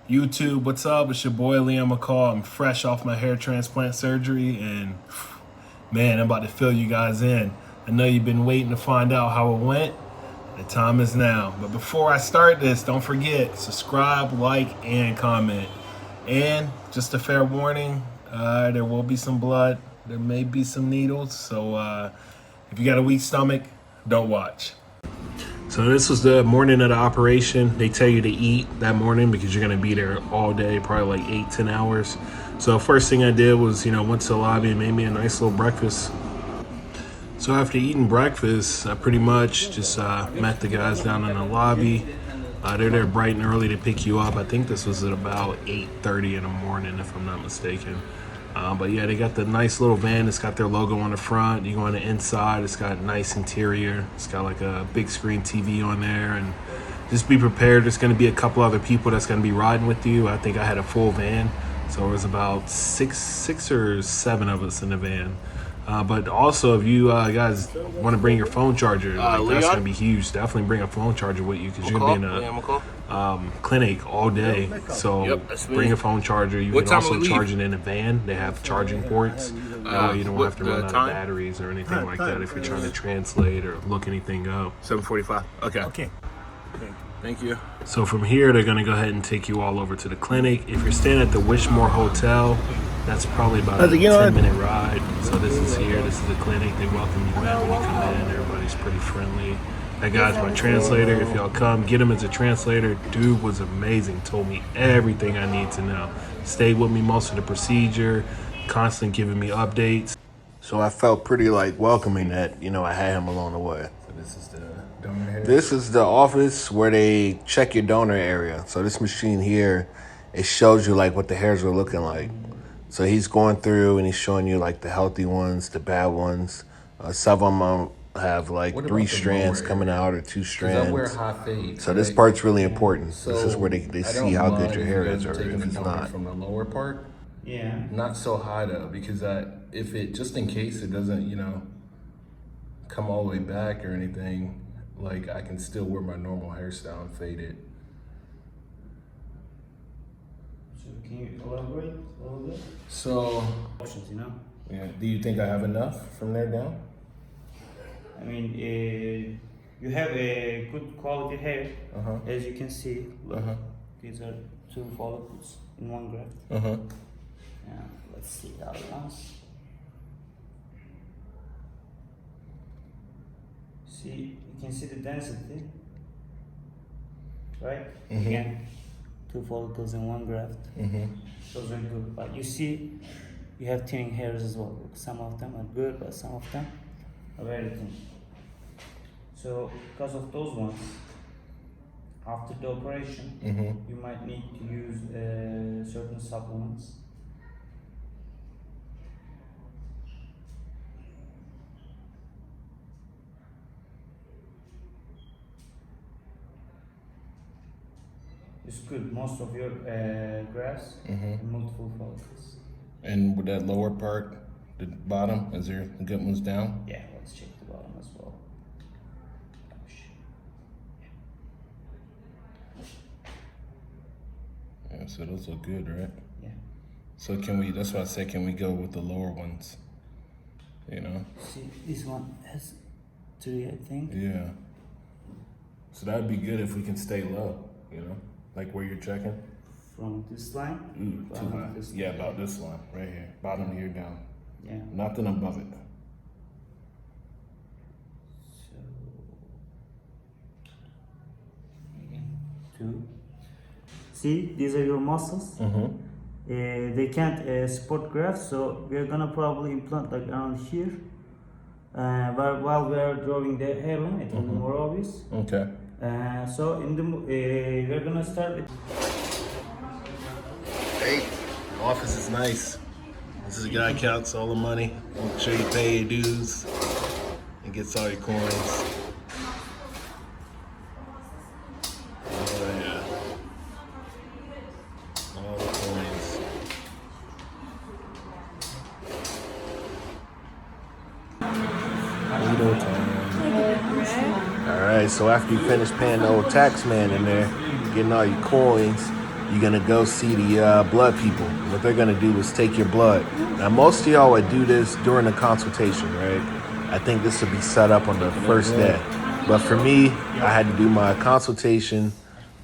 YouTube, what's up? It's your boy Liam McCall. I'm fresh off my hair transplant surgery, and man, I'm about to fill you guys in. I know you've been waiting to find out how it went. The time is now. But before I start this, don't forget, subscribe, like, and comment. And just a fair warning, there will be some blood. There may be some needles. So if you got a weak stomach, don't watch. So this was the morning of the operation. They tell you to eat that morning because you're gonna be there all day, probably like 8-10 hours. So first thing I did was, went to the lobby and made me a nice little breakfast. So after eating breakfast, I pretty much just met the guys down in the lobby. They're there bright and early to pick you up. I think this was at about 8:30 in the morning, if I'm not mistaken. But yeah, they got the nice little van. It's got their logo on the front. You go on the inside, it's got a nice interior. It's got like a big screen TV on there. And just be prepared. There's going to be a couple other people that's going to be riding with you. I think I had a full van. So it was about six or seven of us in the van. But also, if you guys want to bring your phone charger, that's going to be huge. Definitely bring a phone charger with you because you're going to be in a clinic all day. So bring a phone charger. You can also charge it in a van. They have charging ports. That way you don't have to run out of batteries or anything like that if you're trying to translate or look anything up. 7:45. Okay. Thank you. So from here, they're going to go ahead and take you all over to the clinic. If you're staying at the Wishmore Hotel, that's probably about a 10-minute ride. So this is here. This is the clinic. They welcome you in when you come in. Everybody's pretty friendly. That guy's my translator. If y'all come, get him as a translator. Dude was amazing. Told me everything I need to know. Stayed with me most of the procedure. Constantly giving me updates. So I felt pretty welcoming that, I had him along the way. So this is the donor area? This is the office where they check your donor area. So this machine here, it shows you what the hairs are looking like. So he's going through and he's showing you the healthy ones, the bad ones. Some of them have 3 strands coming out or 2 strands. I wear high fade. So this part's really important. So this is where they see how good your hair is or if it's not. From the lower part. Yeah. Not so high though, because if it just in case it doesn't, come all the way back or anything, I can still wear my normal hairstyle and fade it. So can you elaborate a little bit? So Options, yeah, do you think I have enough from there down? I mean, you have a good quality hair, as you can see. Look, these are 2 follicles in 1 graft. Let's see the other ones. See, you can see the density, right? Again, 2 follicles in 1 graft. Those are good, but you see, you have thinning hairs as well. Look, some of them are good, but some of them are very thin. So, because of those ones, after the operation, you might need to use certain supplements. It's good. Most of your grafts and multiple follicles. And with that lower part, the bottom, is there good ones down? Yeah, let's check the bottom as well. Yeah, so those look good, right? Yeah. So that's why I said, can we go with the lower ones? See, this one has 3, I think. Yeah. So that'd be good if we can stay low, where you're checking. From this line? Too high. Yeah, about this line, right here. Bottom here down. Yeah. Nothing above it. So, again, 2. See, these are your muscles. They can't support grafts, so we're gonna probably implant around here. While we are drawing the hairline, it will be more obvious. Okay. So we're gonna start with. Hey, the office is nice. This is a guy counts all the money. Make sure you pay your dues and gets all your coins. Oh yeah. All the coins. All right, so after you finish paying the old tax man in there, getting all your coins, you're gonna go see the blood people. What they're gonna do is take your blood. Now, most of y'all would do this during the consultation, right? I think this would be set up on the first day. But for me, I had to do my consultation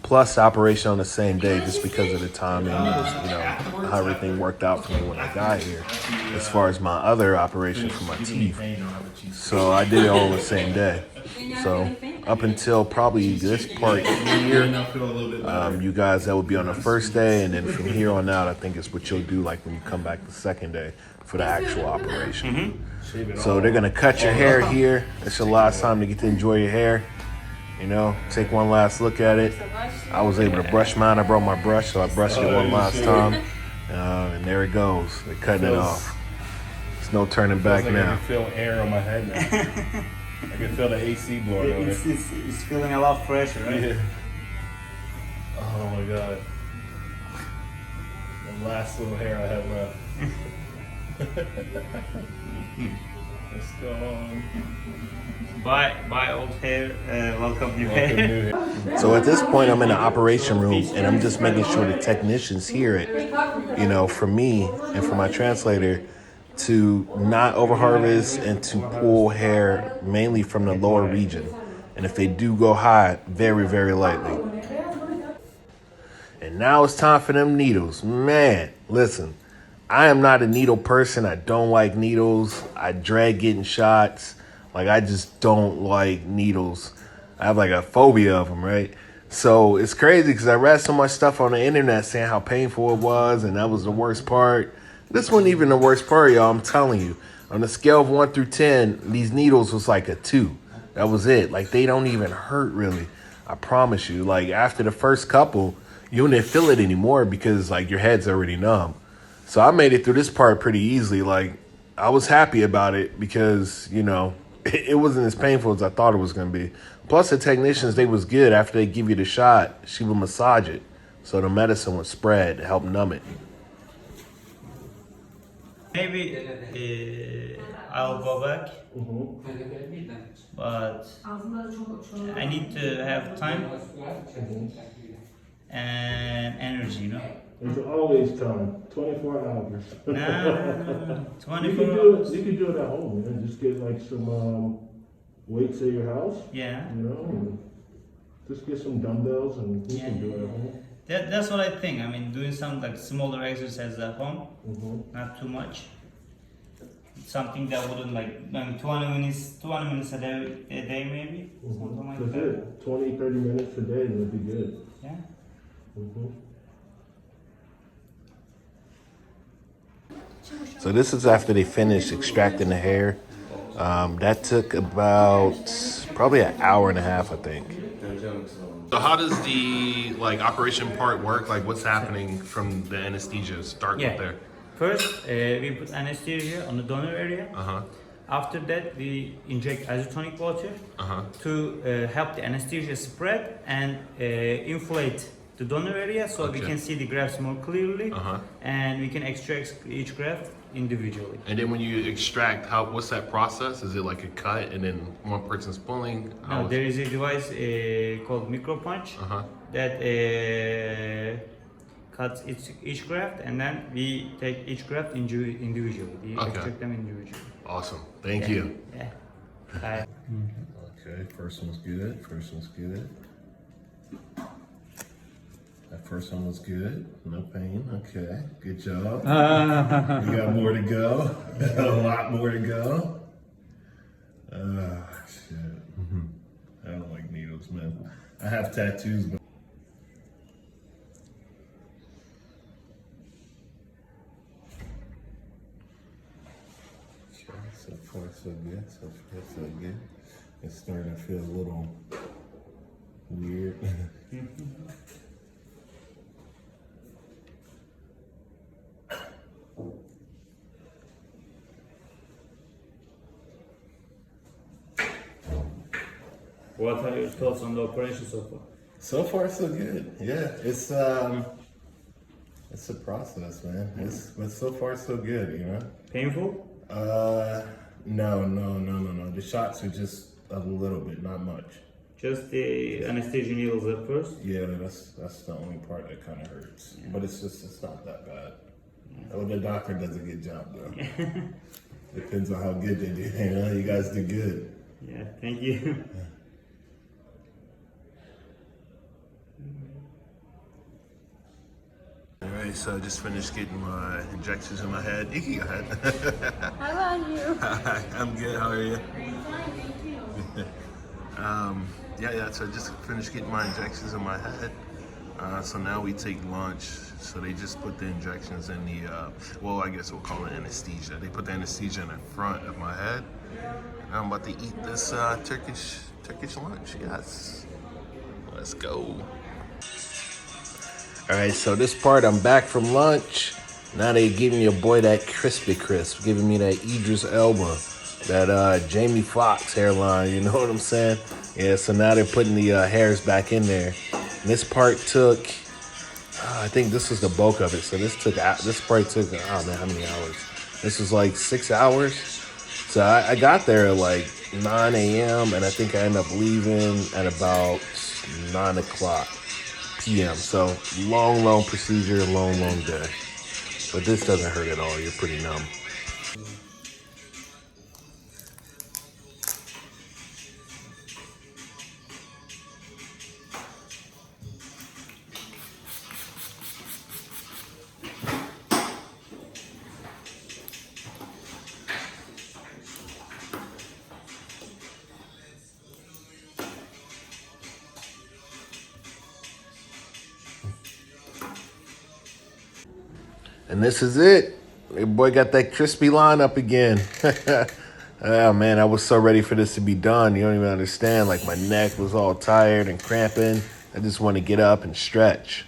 plus the operation on the same day just because of the timing and, how everything worked out for me when I got here as far as my other operation for my teeth. So I did it all on the same day. So up until probably this part here, you guys, that would be on the first day, and then from here on out, I think it's what you'll do like when you come back the second day for the actual operation. So they're gonna cut your hair here. It's your last time to get to enjoy your hair. Take one last look at it. I was able to brush mine. I brought my brush, so I brushed it one last time. And there it goes. They're cutting it off. There's no turning back now. I can feel air on my head now. I can feel the AC blowing on it. It's feeling a lot fresher, right? Yeah. Oh my god. The last little hair I had left. It's gone. Bye old hair, welcome new hair. So at this point, I'm in the operation room, and I'm just making sure the technicians hear it, for me and for my translator, to not overharvest and to pull hair mainly from the lower region. And if they do go high, very, very lightly. And now it's time for them needles. Man, listen, I am not a needle person. I don't like needles. I dread getting shots. I just don't like needles. I have a phobia of them, right? So it's crazy because I read so much stuff on the internet saying how painful it was and that was the worst part. This wasn't even the worst part, y'all. I'm telling you. On a scale of 1 through 10, these needles was a 2. That was it. They don't even hurt, really. I promise you. After the first couple, you wouldn't feel it anymore because, your head's already numb. So I made it through this part pretty easily. I was happy about it because, it wasn't as painful as I thought it was going to be. Plus, the technicians, they was good. After they give you the shot, she would massage it. So the medicine would spread to help numb it. Maybe I'll go back, but I need to have time and energy, There's always time. 24 hours. No. 24 hours. You could do it at home, man. Just get some weights at your house. Yeah. And just get some dumbbells and you can do it at home. That's what I think. I mean, doing some smaller exercises at home, not too much. Something that wouldn't 20 minutes a day maybe. Something like That's that. it. 20, 30 minutes a day and it'll be good. Yeah. So this is after they finished extracting the hair. That took about probably an hour and a half, I think. So how does the operation part work? What's happening from the anesthesia start with there? First, we put anesthesia on the donor area. After that, we inject isotonic water to help the anesthesia spread and inflate the donor area so we can see the grafts more clearly and we can extract each graft individually. And then when you extract, what's that process? Is it a cut and then one person's pulling? No, there is a device called micropunch that cuts each graft, and then we take each graft individually. We extract them individually. Awesome. Thank you. Yeah. Bye. Okay, first one's good. That first one was good. No pain. Okay, good job. We got more to go. A lot more to go. Shit. I don't like needles, man. I have tattoos, but so far so good. So far so good. It's starting to feel a little weird. What are your thoughts on the operation so far? So far, so good. Yeah, it's a process, man. But so far, so good. Painful? No. The shots are just a little bit, not much. Just the anesthesia needles at first. Yeah, that's the only part that kind of hurts. Yeah. But it's not that bad. Oh, the doctor does a good job though. Depends on how good they do. You know, you guys did good. Yeah, thank you. All right, so I just finished getting my injections in my head. You can go ahead. How about you? Hi, I'm good. How are you? Fine, thank you. Yeah. So I just finished getting my injections in my head. So now we take lunch. So they just put the injections in the, well, I guess we'll call it anesthesia. They put the anesthesia in the front of my head. And I'm about to eat this Turkish lunch. Yes. Let's go. All right, so this part, I'm back from lunch. Now they giving your boy that crispy crisp, giving me that Idris Elba, that Jamie Foxx hairline, you know what I'm saying? Yeah, so now they're putting the hairs back in there. And this part took, I think this was the bulk of it. So this probably took, oh man, how many hours? This was like 6 hours. So I got there at like 9 a.m. and I think I ended up leaving at about 9 o'clock p.m. So long procedure, long day. But this doesn't hurt at all. You're pretty numb. And this is it. Your boy got that crispy line up again. Oh man, I was so ready for this to be done. You don't even understand. Like my neck was all tired and cramping. I just want to get up and stretch.